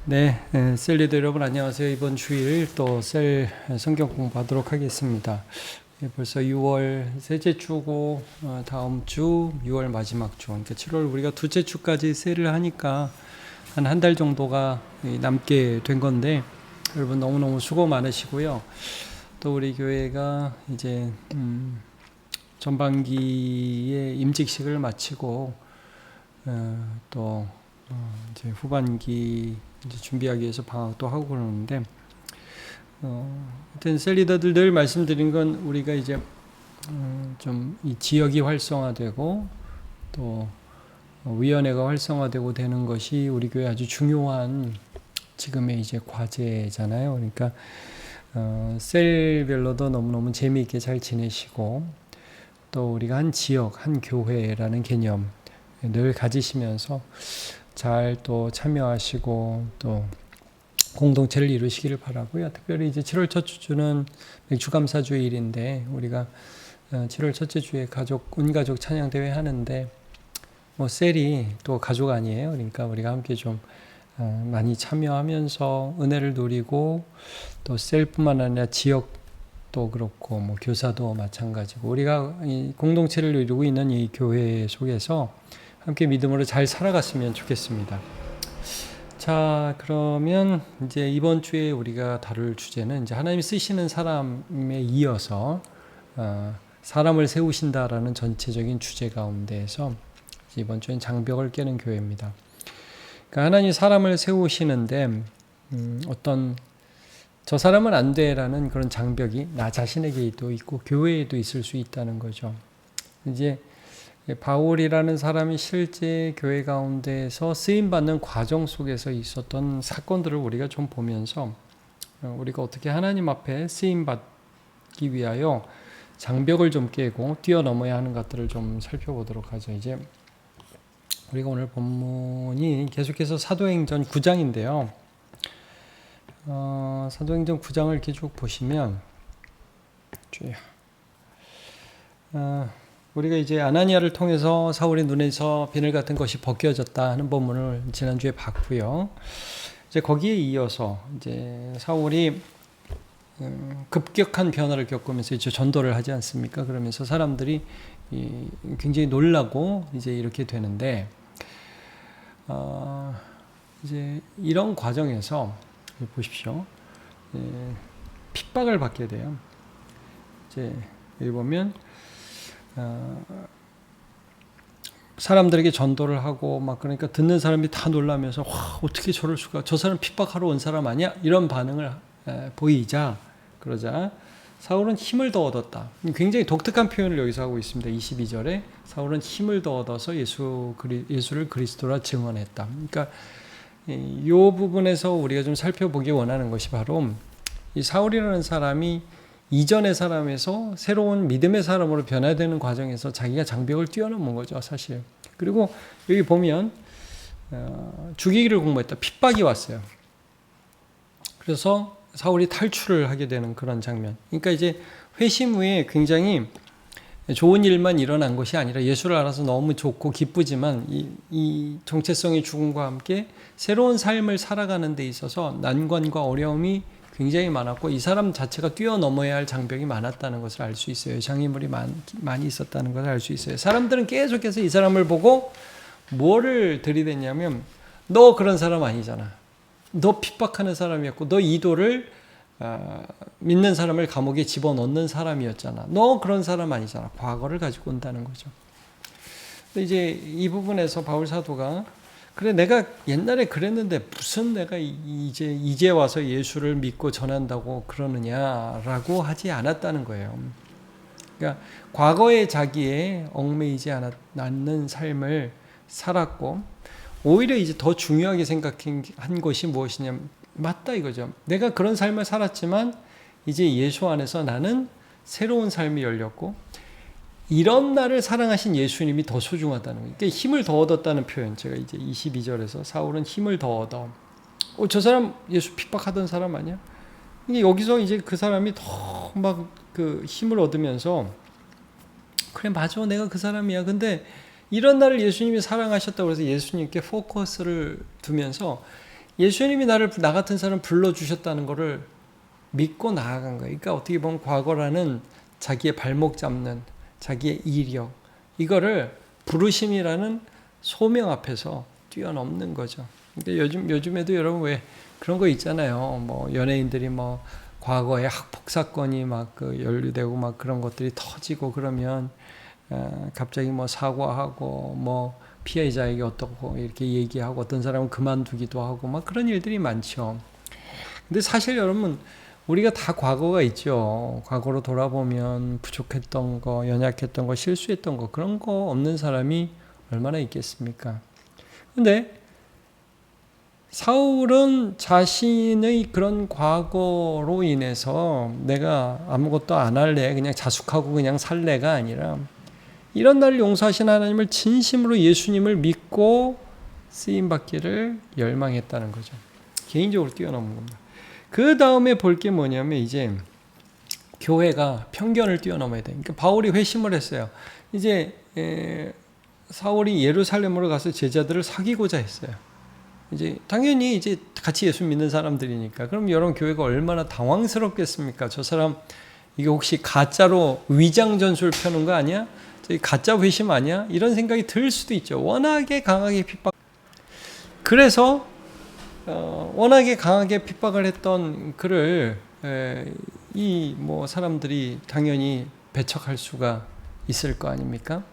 셀 리더 여러분 안녕하세요. 이번 주일 또 셀 성경 공부하도록 하겠습니다. 벌써 6월 셋째 주고 다음 주 6월 마지막 주, 그러니까 7월 우리가 둘째 주까지 셀을 하니까 한 달 정도가 남게 된 건데 여러분 너무너무 수고 많으시고요. 또 우리 교회가 이제 전반기에 임직식을 마치고 또 이제 후반기 이제 준비하기 위해서 방학도 하고 그러는데, 하여튼 셀리더들 늘 말씀드린 건 우리가 이제 좀 이 지역이 활성화되고 또 위원회가 활성화되고 되는 것이 우리 교회 아주 중요한 지금의 이제 과제잖아요. 그러니까 셀별로도 너무너무 재미있게 잘 지내시고 또 우리가 한 지역, 한 교회라는 개념 늘 가지시면서 잘 또 참여하시고 또 공동체를 이루시기를 바라고요. 특별히 이제 7월 첫 주는 맥주감사주일인데 우리가 7월 첫째 주에 온 가족 찬양 대회 하는데 뭐 셀이 또 가족 아니에요. 그러니까 우리가 함께 좀 많이 참여하면서 은혜를 누리고 또 셀뿐만 아니라 지역도 그렇고 뭐 교사도 마찬가지고 우리가 이 공동체를 이루고 있는 이 교회 속에서 함께 믿음으로 잘 살아갔으면 좋겠습니다. 자, 그러면 이제 이번 주에 우리가 다룰 주제는 이제 하나님이 쓰시는 사람에 이어서 사람을 세우신다라는 전체적인 주제 가운데에서 이번 주엔 장벽을 깨는 교회입니다. 그러니까 하나님이 사람을 세우시는데 어떤 저 사람은 안 돼라는 그런 장벽이 나 자신에게도 있고 교회에도 있을 수 있다는 거죠. 이제 바울이라는 사람이 실제 교회 가운데서 쓰임받는 과정 속에서 있었던 사건들을 우리가 좀 보면서 우리가 어떻게 하나님 앞에 쓰임받기 위하여 장벽을 좀 깨고 뛰어넘어야 하는 것들을 좀 살펴보도록 하죠. 이제 우리가 오늘 본문이 계속해서 사도행전 9장인데요. 사도행전 9장을 이렇게 쭉 보시면 우리가 이제 아나니아를 통해서 사울의 눈에서 비늘 같은 것이 벗겨졌다 하는 본문을 지난주에 봤고요. 이제 거기에 이어서 이제 사울이 급격한 변화를 겪으면서 이제 전도를 하지 않습니까? 그러면서 사람들이 굉장히 놀라고 이제 이렇게 되는데, 이제 이런 과정에서 보십시오. 핍박을 받게 돼요. 이제 여기 보면 사람들에게 전도를 하고 막 그러니까 듣는 사람이 다 놀라면서 와, 어떻게 저럴 수가, 저 사람 핍박하러 온 사람 아니야? 이런 반응을 보이자 그러자 사울은 힘을 더 얻었다. 굉장히 독특한 표현을 여기서 하고 있습니다. 22절에 사울은 힘을 더 얻어서 예수를 그리스도라 증언했다. 그러니까 이 부분에서 우리가 좀 살펴보기 원하는 것이 바로 이 사울이라는 사람이 이전의 사람에서 새로운 믿음의 사람으로 변화되는 과정에서 자기가 장벽을 뛰어넘은 거죠, 사실. 그리고 여기 보면 죽이기를 공모했다. 핍박이 왔어요. 그래서 사울이 탈출을 하게 되는 그런 장면. 그러니까 이제 회심 후에 굉장히 좋은 일만 일어난 것이 아니라 예수를 알아서 너무 좋고 기쁘지만 이 정체성의 죽음과 함께 새로운 삶을 살아가는 데 있어서 난관과 어려움이 굉장히 많았고 이 사람 자체가 뛰어넘어야 할 장벽이 많았다는 것을 알 수 있어요. 장애물이 많이 있었다는 것을 알 수 있어요. 사람들은 계속해서 이 사람을 보고 뭐를 들이댔냐면 너 그런 사람 아니잖아. 너 핍박하는 사람이었고 너 이도를 믿는 사람을 감옥에 집어넣는 사람이었잖아. 너 그런 사람 아니잖아. 과거를 가지고 온다는 거죠. 근데 이제 이 부분에서 바울 사도가 그래 내가 옛날에 그랬는데 무슨 내가 이제 와서 예수를 믿고 전한다고 그러느냐라고 하지 않았다는 거예요. 그러니까 과거의 자기에 얽매이지 않는 삶을 살았고 오히려 이제 더 중요하게 생각한 것이 무엇이냐면 맞다 이거죠. 내가 그런 삶을 살았지만 이제 예수 안에서 나는 새로운 삶이 열렸고 이런 나를 사랑하신 예수님이 더 소중하다는 거예요. 그러니까 힘을 더 얻었다는 표현. 제가 이제 22절에서 사울은 힘을 더 얻어. 저 사람 예수 핍박하던 사람 아니야? 여기서 이제 그 사람이 더 막 그 힘을 얻으면서 그래 맞아 내가 그 사람이야. 근데 이런 나를 예수님이 사랑하셨다고 해서 예수님께 포커스를 두면서 예수님이 나 같은 사람 불러주셨다는 것을 믿고 나아간 거예요. 그러니까 어떻게 보면 과거라는 자기의 발목 잡는 자기의 이력, 이거를 부르심이라는 소명 앞에서 뛰어넘는 거죠. 근데 요즘에도 여러분 왜 그런 거 있잖아요. 뭐 연예인들이 뭐 과거에 학폭 사건이 막 연루되고 막 그런 것들이 터지고 그러면 갑자기 뭐 사과하고 뭐 피해자에게 어떻고 이렇게 얘기하고 어떤 사람은 그만두기도 하고 막 그런 일들이 많죠. 근데 사실 여러분 우리가 다 과거가 있죠. 과거로 돌아보면 부족했던 거, 연약했던 거, 실수했던 거 그런 거 없는 사람이 얼마나 있겠습니까? 근데 사울은 자신의 그런 과거로 인해서 내가 아무것도 안 할래, 그냥 자숙하고 그냥 살래가 아니라 이런 나를 용서하신 하나님을 진심으로 예수님을 믿고 쓰임받기를 열망했다는 거죠. 개인적으로 뛰어넘은 겁니다. 그 다음에 볼 게 뭐냐면 이제 교회가 편견을 뛰어넘어야 돼. 그러니까 바울이 회심을 했어요. 이제 사울이 예루살렘으로 가서 제자들을 사귀고자 했어요. 이제 당연히 이제 같이 예수 믿는 사람들이니까. 그럼 여러분 교회가 얼마나 당황스럽겠습니까? 저 사람 이게 혹시 가짜로 위장 전술 펴는 거 아니야? 가짜 회심 아니야? 이런 생각이 들 수도 있죠. 워낙에 강하게 핍박. 그래서 워낙에 강하게 핍박을 했던 그를 이 뭐 사람들이 당연히 배척할 수가 있을 거 아닙니까?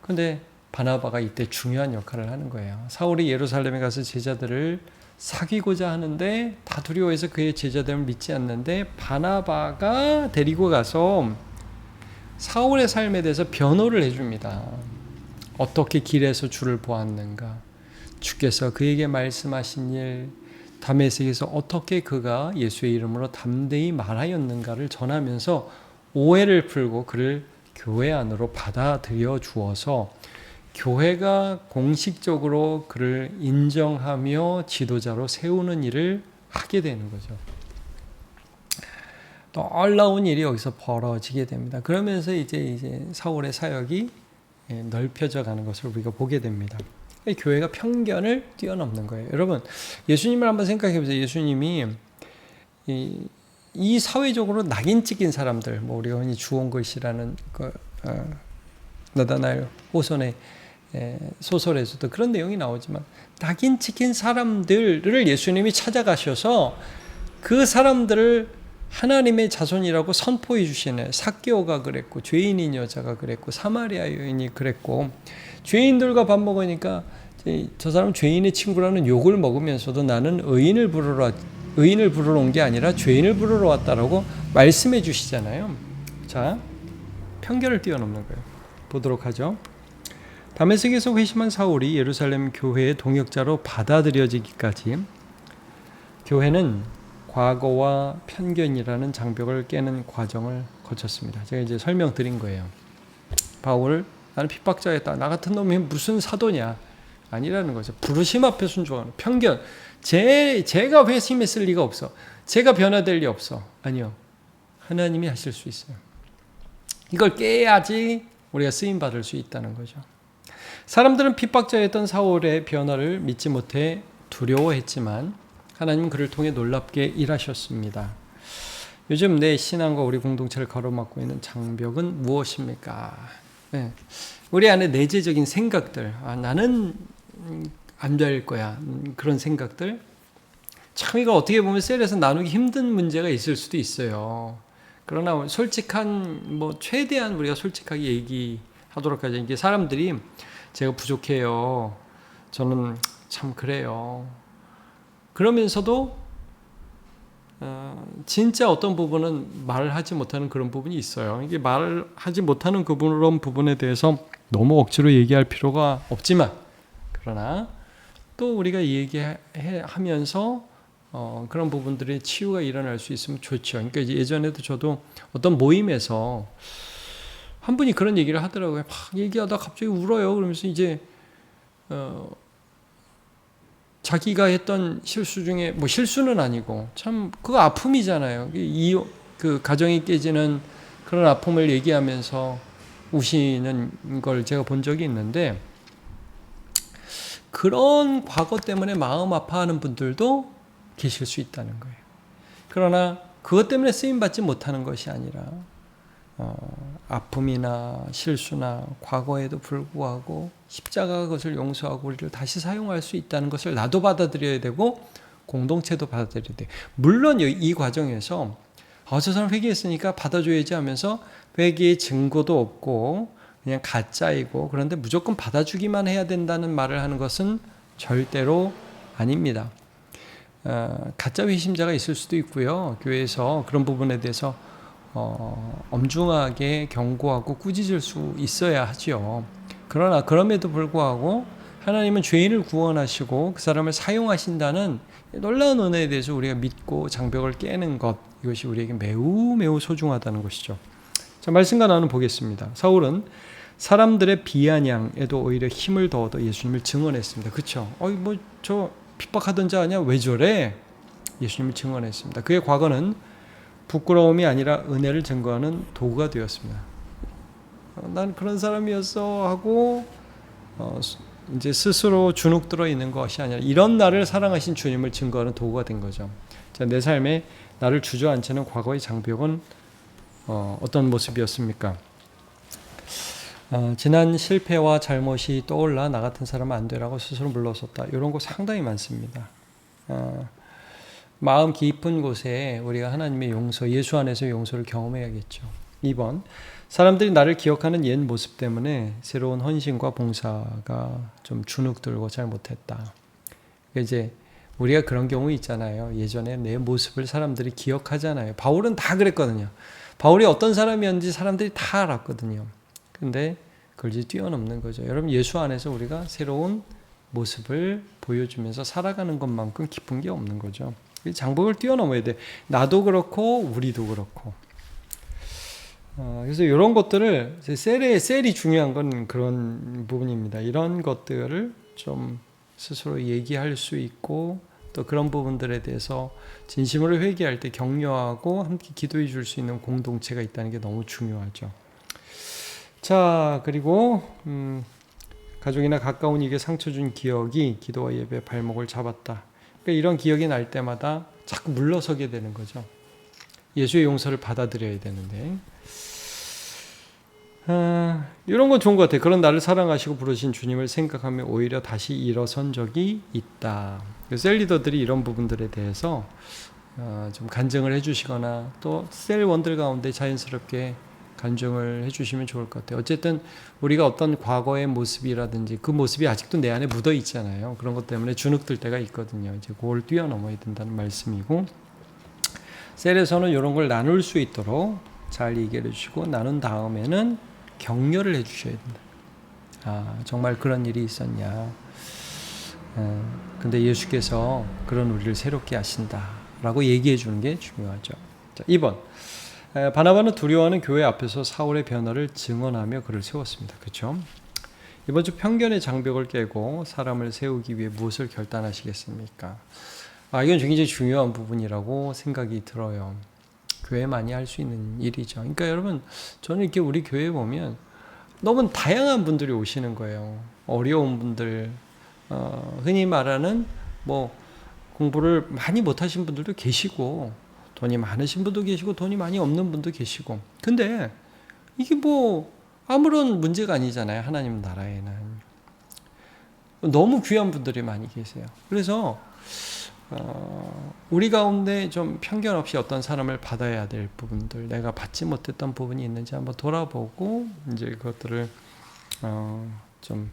그런데 바나바가 이때 중요한 역할을 하는 거예요. 사울이 예루살렘에 가서 제자들을 사귀고자 하는데 다 두려워해서 그의 제자들을 믿지 않는데 바나바가 데리고 가서 사울의 삶에 대해서 변호를 해줍니다. 어떻게 길에서 주를 보았는가? 주께서 그에게 말씀하신 일, 다메섹에서 어떻게 그가 예수의 이름으로 담대히 말하였는가를 전하면서 오해를 풀고 그를 교회 안으로 받아들여 주어서 교회가 공식적으로 그를 인정하며 지도자로 세우는 일을 하게 되는 거죠. 놀라운 일이 여기서 벌어지게 됩니다. 그러면서 이제 사울의 사역이 넓혀져 가는 것을 우리가 보게 됩니다. 교회가 편견을 뛰어넘는 거예요. 여러분, 예수님을 한번 생각해 보세요. 예수님이 이 사회적으로 낙인 찍힌 사람들, 뭐 우리가 흔히 주홍글씨라는 나다나엘 호손의 소설에서도 그런 내용이 나오지만 낙인 찍힌 사람들을 예수님이 찾아가셔서 그 사람들을 하나님의 자손이라고 선포해 주시네. 삭개오가 그랬고 죄인인 여자가 그랬고 사마리아 여인이 그랬고 죄인들과 밥 먹으니까 저 사람 죄인의 친구라는 욕을 먹으면서도 나는 의인을 부르러 온 게 아니라 죄인을 부르러 왔다라고 말씀해 주시잖아요. 자, 편견을 뛰어넘는 거예요. 보도록 하죠. 다메섹에서 회심한 사울이 예루살렘 교회의 동역자로 받아들여지기까지 교회는 과거와 편견이라는 장벽을 깨는 과정을 거쳤습니다. 제가 이제 설명드린 거예요. 바울, 나는 핍박자였다. 나 같은 놈이 무슨 사도냐? 아니라는 거죠. 부르심 앞에 순종하는 편견. 제가 회심했을 리가 없어. 제가 변화될 리 없어. 아니요. 하나님이 하실 수 있어요. 이걸 깨야지 우리가 쓰임받을 수 있다는 거죠. 사람들은 핍박자였던 사울의 변화를 믿지 못해 두려워했지만 하나님은 그를 통해 놀랍게 일하셨습니다. 요즘 내 신앙과 우리 공동체를 가로막고 있는 장벽은 무엇입니까? 네. 우리 안에 내재적인 생각들, 나는 안 될 거야. 그런 생각들. 참 이거 어떻게 보면 셀에서 나누기 힘든 문제가 있을 수도 있어요. 그러나 솔직한 최대한 우리가 솔직하게 얘기하도록 하죠. 이게 사람들이 제가 부족해요. 저는 참 그래요. 그러면서도 진짜 어떤 부분은 말하지 못하는 그런 부분이 있어요. 이게 말하지 못하는 그런 부분에 대해서 너무 억지로 얘기할 필요가 없지만 그러나 또 우리가 얘기하면서 그런 부분들의 치유가 일어날 수 있으면 좋죠. 그러니까 예전에도 저도 어떤 모임에서 한 분이 그런 얘기를 하더라고요. 막 얘기하다 갑자기 울어요. 그러면서 이제 자기가 했던 실수 중에 실수는 아니고 참 그거 아픔이잖아요. 그 가정이 깨지는 그런 아픔을 얘기하면서 우시는 걸 제가 본 적이 있는데 그런 과거 때문에 마음 아파하는 분들도 계실 수 있다는 거예요. 그러나 그것 때문에 쓰임받지 못하는 것이 아니라 아픔이나 실수나 과거에도 불구하고 십자가가 그것을 용서하고 우리를 다시 사용할 수 있다는 것을 나도 받아들여야 되고 공동체도 받아들여야 돼요. 물론 이 과정에서 저 사람 회개했으니까 받아줘야지 하면서 회개의 증거도 없고 그냥 가짜이고 그런데 무조건 받아주기만 해야 된다는 말을 하는 것은 절대로 아닙니다. 가짜 회심자가 있을 수도 있고요. 교회에서 그런 부분에 대해서 엄중하게 경고하고 꾸짖을 수 있어야 하죠. 그러나 그럼에도 불구하고 하나님은 죄인을 구원하시고 그 사람을 사용하신다는 놀라운 은혜에 대해서 우리가 믿고 장벽을 깨는 것, 이것이 우리에게 매우 매우 소중하다는 것이죠. 자, 말씀과 나누어 보겠습니다. 사울은 사람들의 비아냥에도 오히려 힘을 더 얻어 예수님을 증언했습니다. 그렇죠? 저 핍박하던 자 아니야? 왜 저래? 예수님을 증언했습니다. 그의 과거는 부끄러움이 아니라 은혜를 증거하는 도구가 되었습니다. 난 그런 사람이었어 하고 이제 스스로 주눅 들어 있는 것이 아니라 이런 나를 사랑하신 주님을 증거하는 도구가 된 거죠. 자, 내 삶에 나를 주저앉히는 과거의 장벽은 어떤 모습이었습니까? 지난 실패와 잘못이 떠올라 나 같은 사람은 안 되라고 스스로 물러섰다. 이런 거 상당히 많습니다. 마음 깊은 곳에 우리가 하나님의 용서, 예수 안에서 용서를 경험해야겠죠. 2번, 사람들이 나를 기억하는 옛 모습 때문에 새로운 헌신과 봉사가 좀 주눅들고 잘 못했다. 이제 우리가 그런 경우 있잖아요. 예전에 내 모습을 사람들이 기억하잖아요. 바울은 다 그랬거든요. 바울이 어떤 사람이었는지 사람들이 다 알았거든요. 근데 그걸 이제 뛰어넘는 거죠. 여러분, 예수 안에서 우리가 새로운 모습을 보여주면서 살아가는 것만큼 기쁜 게 없는 거죠. 장벽을 뛰어넘어야 돼. 나도 그렇고 우리도 그렇고. 그래서 이런 것들을 셀이 중요한 건 그런 부분입니다. 이런 것들을 좀 스스로 얘기할 수 있고 또 그런 부분들에 대해서 진심으로 회개할 때 격려하고 함께 기도해 줄 수 있는 공동체가 있다는 게 너무 중요하죠. 자, 그리고 가족이나 가까운 이에게 상처 준 기억이 기도와 예배의 발목을 잡았다. 그러니까 이런 기억이 날 때마다 자꾸 물러서게 되는 거죠. 예수의 용서를 받아들여야 되는데 이런 건 좋은 것 같아요. 그런 나를 사랑하시고 부르신 주님을 생각하며 오히려 다시 일어선 적이 있다. 셀 리더들이 이런 부분들에 대해서 좀 간증을 해주시거나 또 셀원들 가운데 자연스럽게 간증을 해주시면 좋을 것 같아요. 어쨌든 우리가 어떤 과거의 모습이라든지 그 모습이 아직도 내 안에 묻어 있잖아요. 그런 것 때문에 주눅들 때가 있거든요. 이제 그걸 뛰어넘어야 된다는 말씀이고, 셀에서는 이런 걸 나눌 수 있도록 잘 얘기해 주시고 나눈 다음에는 격려를 해주셔야 된다. 정말 그런 일이 있었냐. 근데 예수께서 그런 우리를 새롭게 하신다라고 얘기해 주는 게 중요하죠. 자, 2번. 바나바는 두려워하는 교회 앞에서 사울의 변화를 증언하며 그를 세웠습니다. 그렇죠? 이번 주 편견의 장벽을 깨고 사람을 세우기 위해 무엇을 결단하시겠습니까? 이건 굉장히 중요한 부분이라고 생각이 들어요. 교회 많이 할 수 있는 일이죠. 그러니까 여러분, 저는 이렇게 우리 교회에 보면 너무 다양한 분들이 오시는 거예요. 어려운 분들, 흔히 말하는 공부를 많이 못하신 분들도 계시고 돈이 많으신 분도 계시고 돈이 많이 없는 분도 계시고, 근데 이게 아무런 문제가 아니잖아요. 하나님 나라에는 너무 귀한 분들이 많이 계세요. 그래서 우리 가운데 좀 편견 없이 어떤 사람을 받아야 될 부분들, 내가 받지 못했던 부분이 있는지 한번 돌아보고 이제 그것들을 좀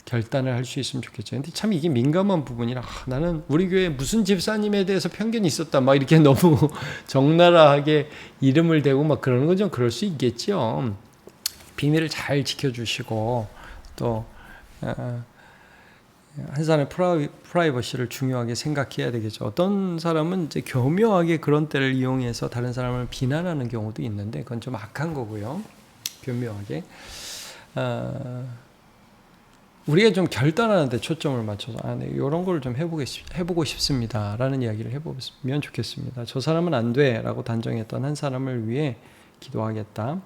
결단을 할 수 있으면 좋겠죠. 근데 참 이게 민감한 부분이라 나는 우리 교회 무슨 집사님에 대해서 편견이 있었다 이렇게 너무 적나라하게 이름을 대고 그러는 건 좀 그럴 수 있겠죠. 비밀을 잘 지켜주시고 또 한 사람의 프라이버시를 중요하게 생각해야 되겠죠. 어떤 사람은 이제 교묘하게 그런 때를 이용해서 다른 사람을 비난하는 경우도 있는데 그건 좀 악한 거고요. 교묘하게. 우리가 좀 결단하는 데 초점을 맞춰서 네, 이런 걸 좀 해보고 싶습니다 라는 이야기를 해보면 좋겠습니다. 저 사람은 안 돼 라고 단정했던 한 사람을 위해 기도하겠다.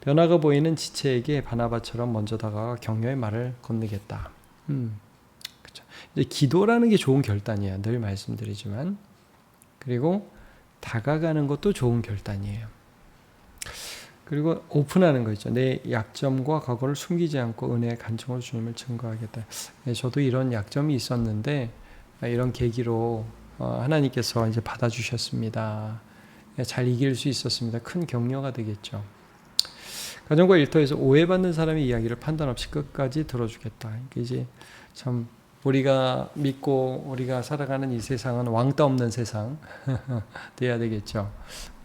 변화가 보이는 지체에게 바나바처럼 먼저 다가가 격려의 말을 건네겠다. 이제 기도라는 게 좋은 결단이에요. 늘 말씀드리지만. 그리고 다가가는 것도 좋은 결단이에요. 그리고 오픈하는 거 있죠. 내 약점과 과거를 숨기지 않고 은혜의 간청으로 주님을 증거하겠다. 저도 이런 약점이 있었는데 이런 계기로 하나님께서 이제 받아주셨습니다. 잘 이길 수 있었습니다. 큰 격려가 되겠죠. 가정과 일터에서 오해받는 사람의 이야기를 판단 없이 끝까지 들어주겠다. 이제 참 우리가 믿고 우리가 살아가는 이 세상은 왕따 없는 세상 돼야 되겠죠.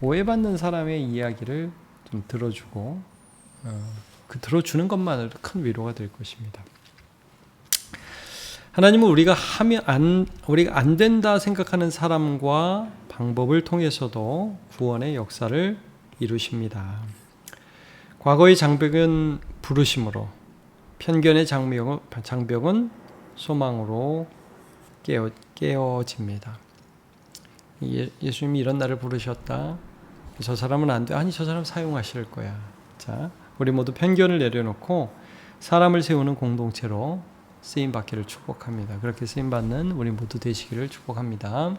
오해받는 사람의 이야기를 좀 들어주고 그 들어주는 것만으로도 큰 위로가 될 것입니다. 하나님은 우리가 안 된다 생각하는 사람과 방법을 통해서도 구원의 역사를 이루십니다. 과거의 장벽은 부르심으로, 편견의 장벽은 소망으로 깨어집니다. 예수님이 이런 나를 부르셨다. 저 사람은 안 돼. 아니, 저 사람 사용하실 거야. 자, 우리 모두 편견을 내려놓고 사람을 세우는 공동체로 쓰임받기를 축복합니다. 그렇게 쓰임받는 우리 모두 되시기를 축복합니다.